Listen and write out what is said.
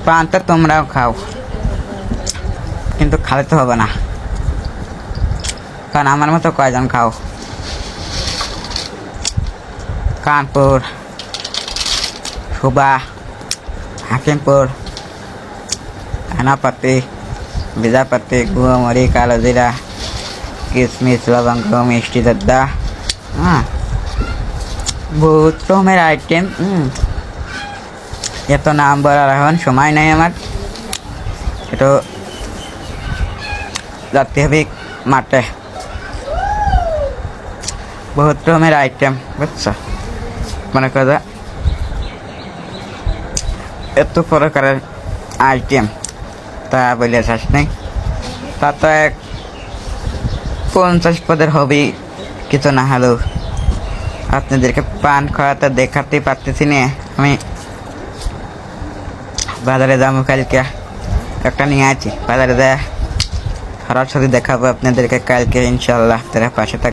পানটা তোমরাও খাও, কিন্তু খালে তো হবে না, কারণ আমার মতো কয়জন খাও। কানপুর, সুবা, হাকিমপুর, থানাপাতি, বিজাপাতি, গুয়ামরি, কালো জিরা, কিশমিশ, লবঙ্গ, মিষ্টি দদ্দা, হ্যাঁ, বহুত রকমের আইটেম। এত নাম বলার এখন সময় নেই আমার, একটু যাতে হবে মাঠে। বহুত রকমের আইটেম, বুঝছো? মনে করো এত প্রকারের আইটেম, তা বলে শেষ নেই। তা তো 50 পদের হবি কিছু না হলেও। আপনাদেরকে পান খাওয়াতে দেখাতে পারতেছি না। আমি বাজারে যাবো কালকে, একটা নিয়ে আছি, বাজারে যায় সরাসরি দেখাবো আপনাদেরকে কালকে ইনশাল্লাহ। তারা পাশে থাক।